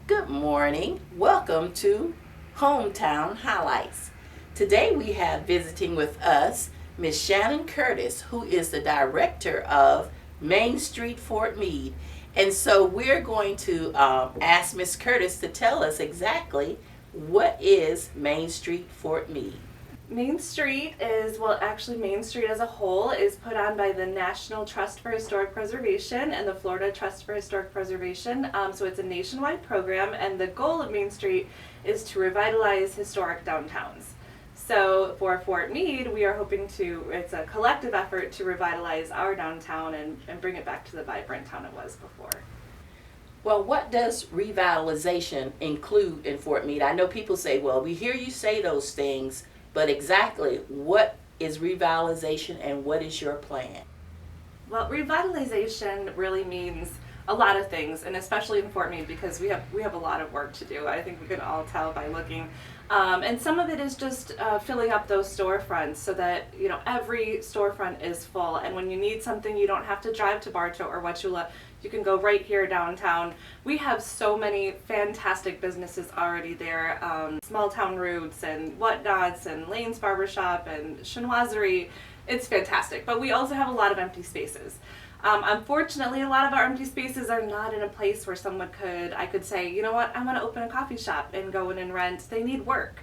Good morning. Welcome to Hometown Highlights. Today we have visiting with us Miss Shannon Curtis, who is the director of Main Street Fort Meade. And so we're going to ask Miss Curtis to tell us exactly what is Main Street Fort Meade. Main Street is, well, actually, Main Street as a whole is put on by the National Trust for Historic Preservation and the Florida Trust for Historic Preservation. So it's a nationwide program, and the goal of Main Street is to revitalize historic downtowns. So for Fort Meade, we are hoping to, it's a collective effort to revitalize our downtown and bring it back to the vibrant town it was before. Well, what does revitalization include in Fort Meade? I know people say, well, we hear you say those things, but exactly what is revitalization and what is your plan? Well, revitalization really means a lot of things, and especially in Fort Meade because we have a lot of work to do. I think we can all tell by looking. And some of it is just filling up those storefronts so that every storefront is full. And when you need something, you don't have to drive to Bartow or Wauchula. You can go right here downtown. We have so many fantastic businesses already there. Small Town Roots and Whatnots and Lane's Barbershop and Chinoiserie. It's fantastic. But we also have a lot of empty spaces. Unfortunately, a lot of our empty spaces are not in a place where I could say, you know what, I want to open a coffee shop and go in and rent. They need work.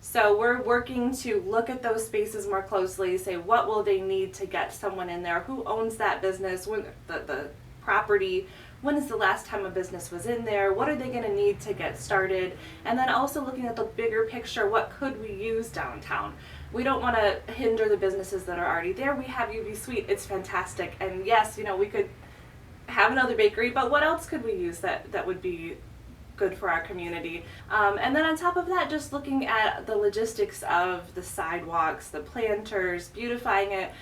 So we're working to look at those spaces more closely, say what will they need to get someone in there, who owns that business, when the property, when is the last time a business was in there, what are they going to need to get started, and then also looking at the bigger picture, what could we use downtown. We don't want to hinder the businesses that are already there. We have UV Sweet, it's fantastic, and yes, we could have another bakery, but what else could we use that would be good for our community? And then on top of that, just looking at the logistics of the sidewalks, the planters, beautifying it,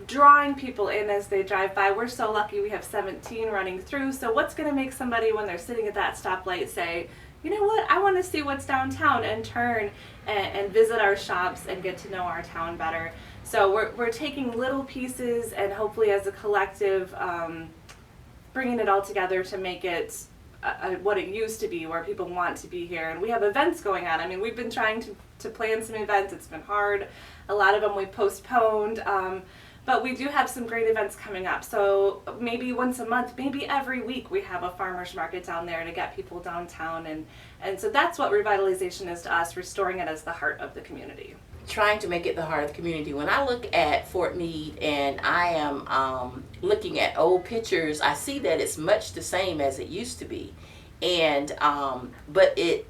drawing people in as they drive by. We're so lucky we have 17 running through, so what's going to make somebody when they're sitting at that stoplight say, you know what, I want to see what's downtown, and turn and visit our shops and get to know our town better. So we're taking little pieces and hopefully as a collective bringing it all together to make it what it used to be, where people want to be here. And we have events going on. I mean, we've been trying to plan some events. It's been hard. A lot of them we postponed. But we do have some great events coming up. So maybe once a month, maybe every week we have a farmer's market down there to get people downtown. And so that's what revitalization is to us, restoring it as the heart of the community. Trying to make it the heart of the community. When I look at Fort Meade and I am looking at old pictures, I see that it's much the same as it used to be. And but it,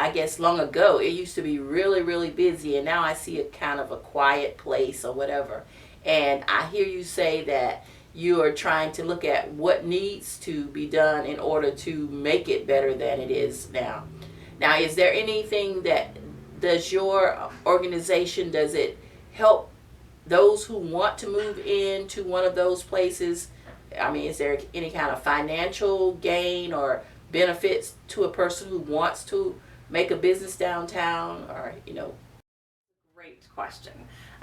I guess long ago it used to be really, really busy, and now I see it kind of a quiet place or whatever. And I hear you say that you are trying to look at what needs to be done in order to make it better than it is now. Now, is there anything that does your organization, does it help those who want to move into one of those places? I mean, is there any kind of financial gain or benefits to a person who wants to make a business downtown, or Great question,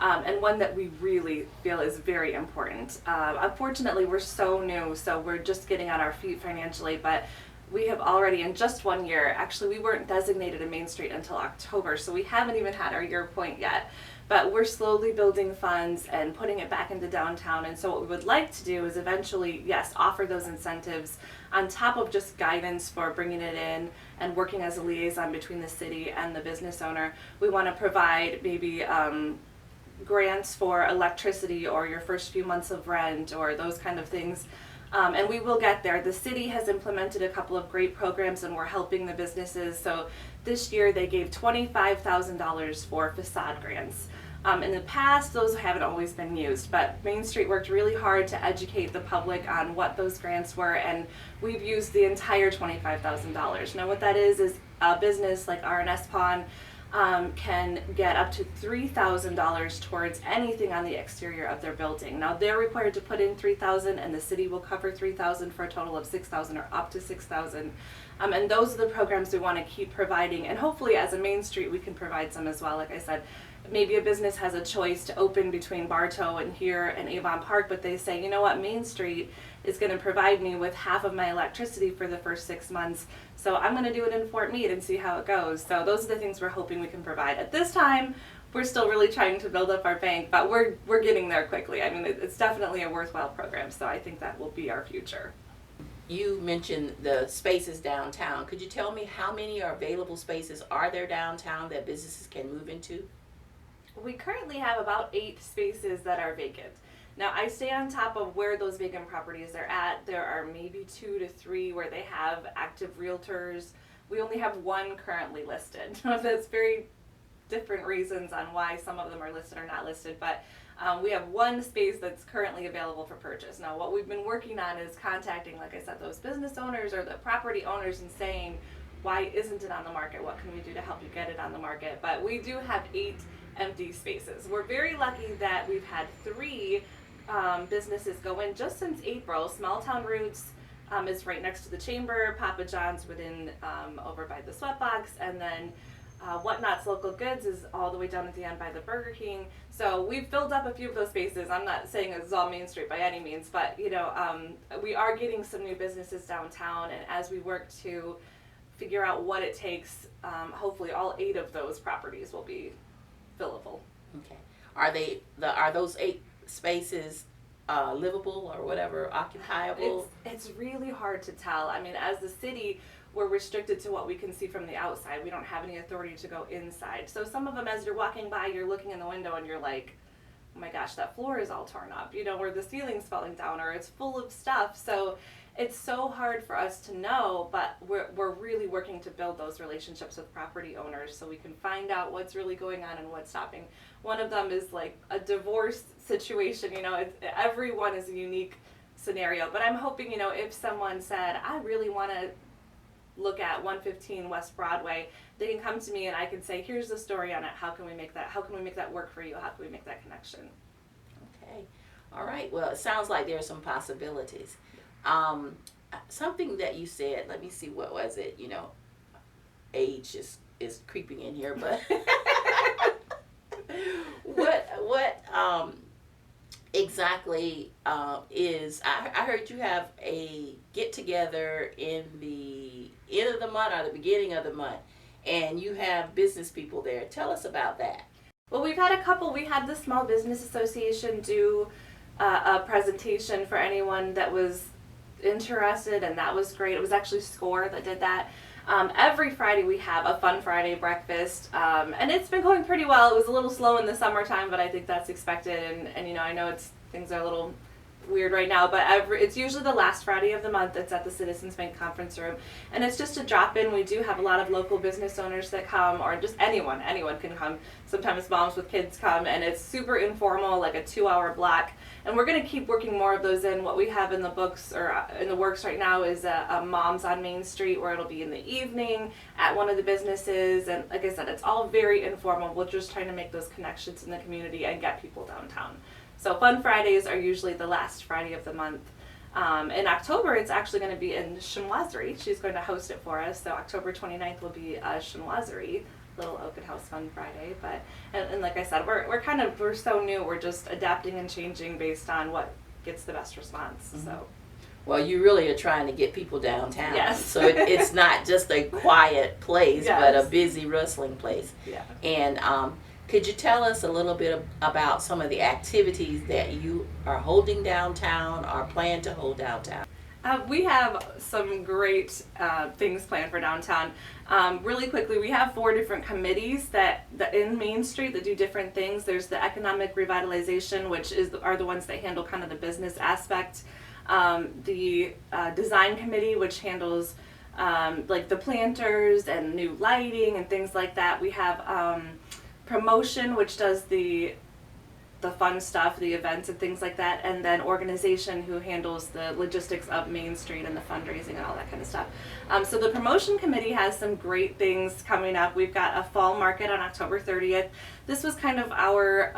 and one that we really feel is very important. Unfortunately, we're so new, so we're just getting on our feet financially, but we have already, in just 1 year, actually we weren't designated a Main Street until October, so we haven't even had our year point yet. But we're slowly building funds and putting it back into downtown. And so what we would like to do is eventually, yes, offer those incentives on top of just guidance for bringing it in and working as a liaison between the city and the business owner. We want to provide maybe grants for electricity or your first few months of rent or those kind of things. And we will get there. The city has implemented a couple of great programs and we're helping the businesses. So this year they gave $25,000 for facade grants. In the past, those haven't always been used, but Main Street worked really hard to educate the public on what those grants were, and we've used the entire $25,000. Now what that is a business like R&S Pawn can get up to $3,000 towards anything on the exterior of their building. Now they're required to put in $3,000 and the city will cover $3,000 for a total of $6,000 or up to $6,000. And those are the programs we want to keep providing, and hopefully as a Main Street we can provide some as well. Like I said, maybe a business has a choice to open between Bartow and here and Avon Park, but they say, you know what, Main Street is going to provide me with half of my electricity for the first 6 months, so I'm going to do it in Fort Meade and see how it goes. So those are the things we're hoping we can provide. At this time, we're still really trying to build up our bank, but we're getting there quickly. I mean, it's definitely a worthwhile program, so I think that will be our future. You mentioned the spaces downtown. Could you tell me how many available spaces are there downtown that businesses can move into? We currently have about 8 spaces that are vacant. Now, I stay on top of where those vacant properties are at. There are maybe 2 to 3 where they have active realtors. We only have 1 currently listed. That's very different reasons on why some of them are listed or not listed, but we have 1 space that's currently available for purchase. Now, what we've been working on is contacting, like I said, those business owners or the property owners and saying, why isn't it on the market? What can we do to help you get it on the market? But we do have 8 empty spaces. We're very lucky that we've had 3 businesses go in just since April. Small Town Roots is right next to the Chamber. Papa John's within over by the Sweatbox, and then Whatnot's Local Goods is all the way down at the end by the Burger King. So we've filled up a few of those spaces. I'm not saying it's all Main Street by any means, but you know, we are getting some new businesses downtown, and as we work to figure out what it takes, hopefully all 8 of those properties will be fillable. Okay. Are those 8 spaces livable or whatever, occupiable? It's really hard to tell. I mean, as the city, we're restricted to what we can see from the outside. We don't have any authority to go inside. So some of them, as you're walking by, you're looking in the window and you're like, oh my gosh, that floor is all torn up, you know, or the ceiling's falling down, or it's full of stuff. So it's so hard for us to know, but we're really working to build those relationships with property owners so we can find out what's really going on and what's stopping. One of them is like a divorce situation, you know, everyone is a unique scenario, but I'm hoping, you know, if someone said, I really want to look at 115 West Broadway, they can come to me and I can say, here's the story on it. How can we make that work for you? How can we make that connection? Okay. All right. Well, it sounds like there are some possibilities. Something that you said, let me see, what was it? You know, age is creeping in here, but what exactly is, I heard you have a get together in the end of the month or the beginning of the month, and you have business people there. Tell us about that. Well, we've had a couple. We had the Small Business Association do a presentation for anyone that was interested, and that was great. It was actually SCORE that did that. Every Friday we have a Fun Friday breakfast, and it's been going pretty well. It was a little slow in the summertime, but I think that's expected, and you know, I know things are a little weird right now, but it's usually the last Friday of the month. It's at the Citizens Bank conference room, and it's just a drop-in. We do have a lot of local business owners that come, or just anyone can come. Sometimes moms with kids come, and it's super informal, like a 2-hour block, and we're going to keep working more of those in. What we have in the books or in the works right now is a Moms on Main Street, where it'll be in the evening at one of the businesses, and like I said, it's all very informal. We're just trying to make those connections in the community and get people downtown. So Fun Fridays are usually the last Friday of the month. In October, it's actually going to be in Chinoiserie. She's going to host it for us. So October 29th will be a Chinoiserie, Little Open House Fun Friday. But and like I said, we're so new. We're just adapting and changing based on what gets the best response. Mm-hmm. So. Well, you really are trying to get people downtown. Yes. So it's not just a quiet place, yes, but a busy, rustling place. Yeah. And could you tell us a little bit about some of the activities that you are holding downtown or plan to hold downtown? We have some great things planned for downtown. Really quickly, we have 4 different committees that in Main Street that do different things. There's the Economic Revitalization, which are the ones that handle kind of the business aspect. The Design Committee, which handles like the planters and new lighting and things like that. We have Promotion, which does the fun stuff, the events and things like that, and then Organization, who handles the logistics of Main Street and the fundraising and all that kind of stuff. So the Promotion Committee has some great things coming up. We've got a fall market on October 30th. This was kind of our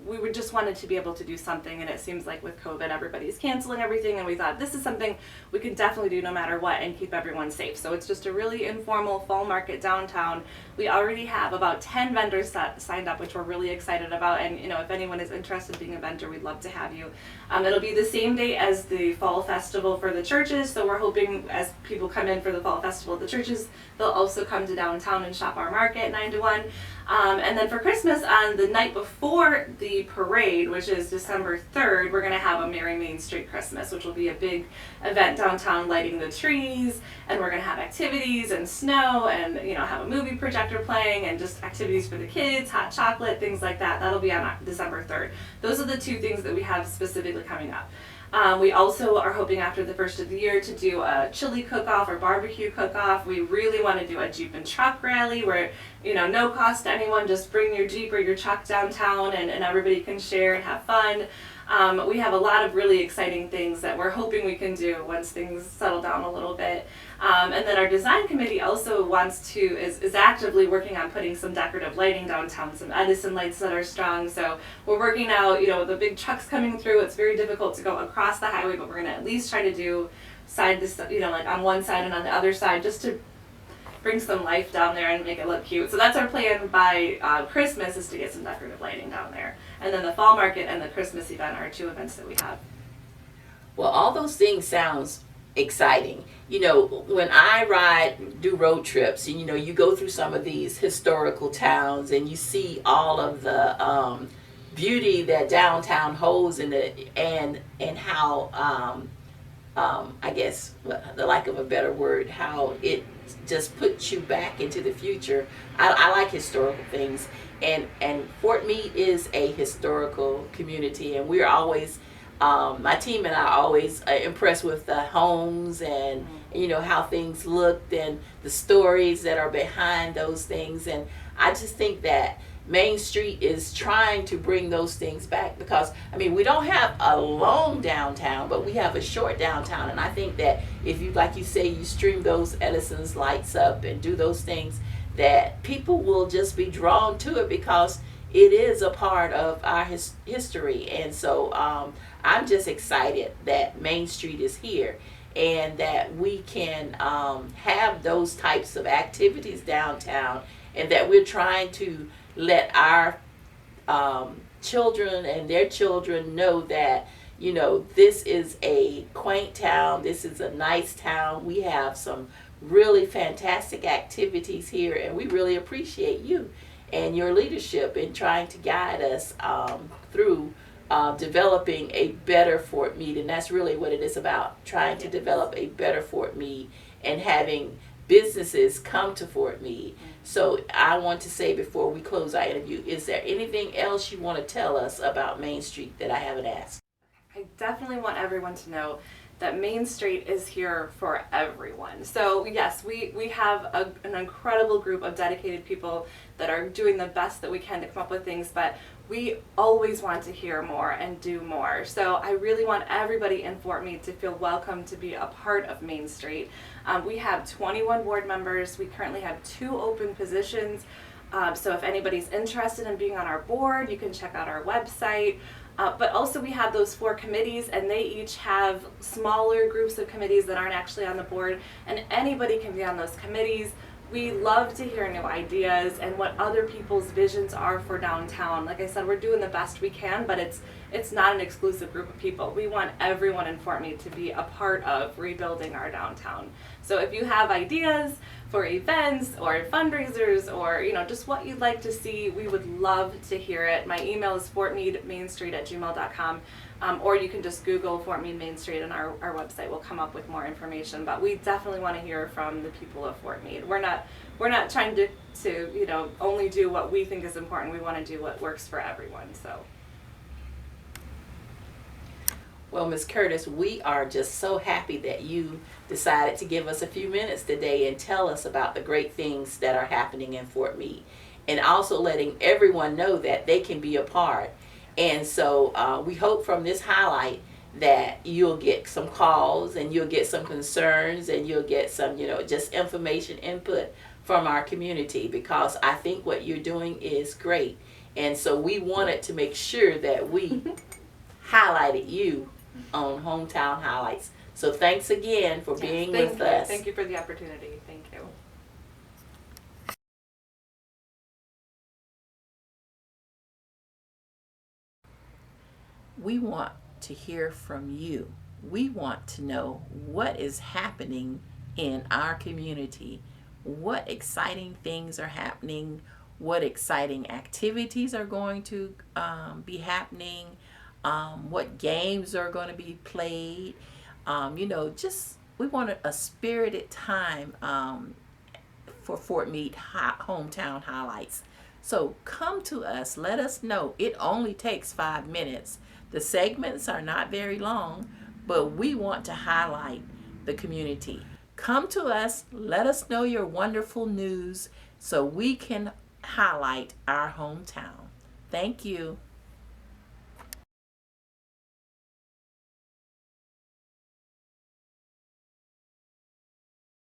we would just wanted to be able to do something, and it seems like with COVID everybody's canceling everything, and we thought this is something we can definitely do no matter what and keep everyone safe. So it's just a really informal fall market downtown. We already have about 10 vendors signed up, which we're really excited about, and if anyone is interested in being a vendor, we'd love to have you. It'll be the same day as the fall festival for the churches, so we're hoping as people come in for the fall festival at the churches, they'll also come to downtown and shop our market 9 to 1. And then for Christmas, on the night before the parade, which is December 3rd, we're going to have a Merry Main Street Christmas, which will be a big event downtown, lighting the trees, and we're going to have activities and snow, and have a movie projector playing, and just activities for the kids, hot chocolate, things like that. That'll be on December 3rd. Those are the 2 things that we have specifically coming up. We also are hoping after the first of the year to do a chili cook-off or barbecue cook-off. We really want to do a Jeep and truck rally where, no cost to anyone, just bring your Jeep or your truck downtown and everybody can share and have fun. We have a lot of really exciting things that we're hoping we can do once things settle down a little bit. And then our design committee also is actively working on putting some decorative lighting downtown, some Edison lights that are strong. So we're working out, with the big trucks coming through, it's very difficult to go across the highway, but we're going to at least try to do side to, like on one side and on the other side, just to bring some life down there and make it look cute. So that's our plan by Christmas, is to get some decorative lighting down there. And then the fall market and the Christmas event are 2 events that we have. Well, all those things sounds exciting. When I do road trips, and you go through some of these historical towns and you see all of the beauty that downtown holds and how I guess, the lack of a better word, how it just puts you back into the future. I like historical things, and Fort Meade is a historical community, and we're always my team and I are always impressed with the homes and how things looked and the stories that are behind those things. And I just think that Main Street is trying to bring those things back, because we don't have a long downtown, but we have a short downtown. And I think that if you, like you say, you stream those Edison's lights up and do those things, that people will just be drawn to it because it is a part of our history. And so I'm just excited that Main Street is here and that we can have those types of activities downtown, and that we're trying to let our children and their children know that this is a quaint town, this is a nice town. We have some really fantastic activities here, and we really appreciate you and your leadership in trying to guide us through developing a better Fort Meade. And that's really what it is about, trying to develop a better Fort Meade and having businesses come to Fort Meade. So I want to say, before we close our interview, is there anything else you want to tell us about Main Street that I haven't asked? I definitely want everyone to know that Main Street is here for everyone. So yes, we have an incredible group of dedicated people that are doing the best that we can to come up with things, but we always want to hear more and do more. So I really want everybody in Fort Meade to feel welcome to be a part of Main Street. We have 21 board members. We currently have 2 open positions. So if anybody's interested in being on our board, you can check out our website. But also we have those 4 committees, and they each have smaller groups of committees that aren't actually on the board, and anybody can be on those committees. We love to hear new ideas and what other people's visions are for downtown. Like I said, we're doing the best we can, but it's not an exclusive group of people. We want everyone in Fort Meade to be a part of rebuilding our downtown. So if you have ideas for events or fundraisers or just what you'd like to see, we would love to hear it. My email is fortmeademainstreet@gmail.com, or you can just Google Fort Meade Main Street and our website will come up with more information. But we definitely want to hear from the people of Fort Meade. We're not trying to only do what we think is important. We want to do what works for everyone. So. Well, Ms. Curtis, we are just so happy that you decided to give us a few minutes today and tell us about the great things that are happening in Fort Meade, and also letting everyone know that they can be a part. And so we hope from this highlight that you'll get some calls and you'll get some concerns and you'll get some, just information input from our community, because I think what you're doing is great. And so we wanted to make sure that we highlighted you on Hometown Highlights. So thanks again for being with us. Thank you for the opportunity. Thank you. We want to hear from you. We want to know what is happening in our community. What exciting things are happening? What exciting activities are going to be happening? What games are going to be played? Just we want a spirited time for Fort Meade Hometown Highlights. So come to us, let us know. It only takes 5 minutes. The segments are not very long, but we want to highlight the community. Come to us, let us know your wonderful news so we can highlight our hometown. Thank you.